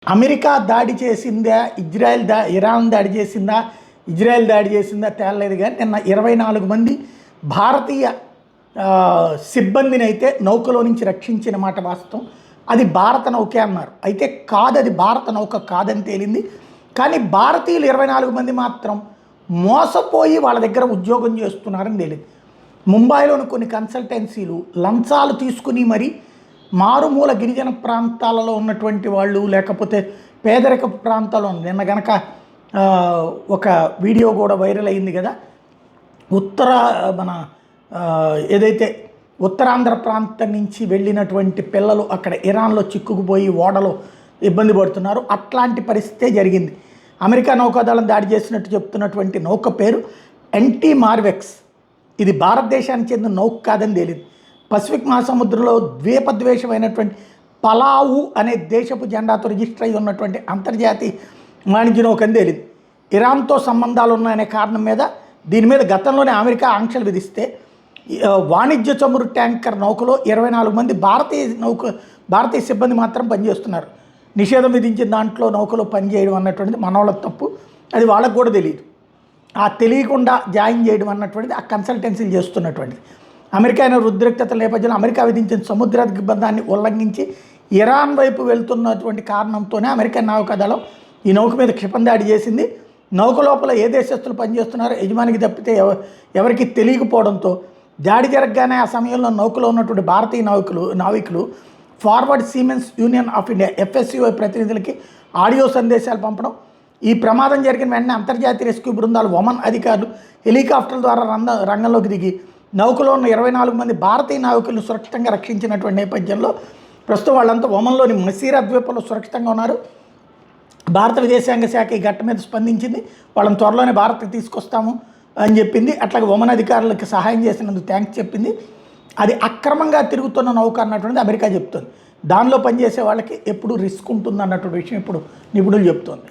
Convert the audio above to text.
America దాడి చేసిందా, Iran దాడి చేసిందా, ఇజ్రాయెల్ దాడి చేసిందా తేలలేదు. కానీ నిన్న 24 మంది భారతీయ సిబ్బందిని అయితే నౌకలో నుంచి రక్షించిన మాట వాస్తవం. అది భారత నౌకే అన్నారు. అయితే కాదు, అది భారత నౌక కాదని తేలింది. కానీ భారతీయులు 24 మంది మాత్రం మోసపోయి వాళ్ళ దగ్గర ఉద్యోగం చేస్తున్నారని తేలింది. ముంబైలోని కొన్ని కన్సల్టెన్సీలు లంచాలు తీసుకుని మరి మారుమూల గిరిజన ప్రాంతాలలో ఉన్నటువంటి వాళ్ళు, లేకపోతే పేదరిక ప్రాంతాల్లో నిన్న గనక ఒక వీడియో కూడా వైరల్ అయింది కదా, ఏదైతే ఉత్తరాంధ్ర ప్రాంతం నుంచి వెళ్ళినటువంటి పిల్లలు అక్కడ ఇరాన్లో చిక్కుకుపోయి ఓడలో ఇబ్బంది పడుతున్నారు. అట్లాంటి పరిస్థితే జరిగింది. అమెరికా నౌకాదళం దాడి చేసినట్టు చెప్తున్నటువంటి నౌక పేరు ఎన్టీ మార్వెక్స్. ఇది భారతదేశానికి చెందిన నౌక కాదని తేలింది. పసిఫిక్ మహాసముద్రంలో ద్వీపద్వేషమైనటువంటి పలావు అనే దేశపు జెండాతో రిజిస్టర్ అయి ఉన్నటువంటి అంతర్జాతీయ వాణిజ్య నౌక అని తేలింది. ఇరాన్తో సంబంధాలు ఉన్నాయనే కారణం మీద దీని మీద గతంలోనే అమెరికా ఆంక్షలు విధిస్తే వాణిజ్య చమురు ట్యాంకర్ నౌకలో 24 మంది భారతీయ సిబ్బంది మాత్రం పనిచేస్తున్నారు. నిషేధం విధించిన దాంట్లో నౌకలో పనిచేయడం అన్నటువంటిది మనోళ్ళ తప్పు. అది వాళ్ళకు కూడా తెలియదు. ఆ తెలియకుండా జాయిన్ చేయడం అన్నటువంటిది ఆ కన్సల్టెన్సీలు చేస్తున్నటువంటిది. అమెరికా అయిన ఉద్రిక్తత నేపథ్యంలో అమెరికా విధించిన సముద్ర దిగ్బంధాన్ని ఉల్లంఘించి ఇరాన్ వైపు వెళ్తున్నటువంటి కారణంతోనే అమెరికన్ నౌకాదళం ఈ నౌక మీద క్షిపణి దాడి చేసింది. నౌక లోపల ఏ దేశస్తులు పనిచేస్తున్నారో యజమానికి తప్పితే ఎవరికి తెలియకపోవడంతో దాడి జరగగానే ఆ సమయంలో నౌకలో ఉన్నటువంటి భారతీయ నావికులు forward seamen's union of India FSUI ప్రతినిధులకి ఆడియో సందేశాలు పంపడం, ఈ ప్రమాదం జరిగిన వెంటనే అంతర్జాతీయ రెస్క్యూ బృందాలు, ఒమన్ అధికారులు హెలికాప్టర్ల ద్వారా రంగంలోకి దిగి నౌకలో ఉన్న 24 మంది భారతీయ నావికులను సురక్షితంగా రక్షించినటువంటి నేపథ్యంలో ప్రస్తుతం వాళ్ళంతా ఒమన్లోని మసీరా ద్వీపంలో సురక్షితంగా ఉన్నారు. భారత విదేశాంగ శాఖ ఈ ఘట్టం మీద స్పందించింది. వాళ్ళని త్వరలోనే భారత్కి తీసుకొస్తాము అని చెప్పింది. అట్లాగే ఒమన్ అధికారులకు సహాయం చేసినందుకు థ్యాంక్స్ చెప్పింది. అది అక్రమంగా తిరుగుతున్న నౌక అన్నటువంటిది అమెరికా చెప్తుంది. దానిలో పనిచేసే వాళ్ళకి ఎప్పుడు రిస్క్ ఉంటుంది అన్నటువంటి విషయం ఇప్పుడు నిపుణులు చెప్తోంది.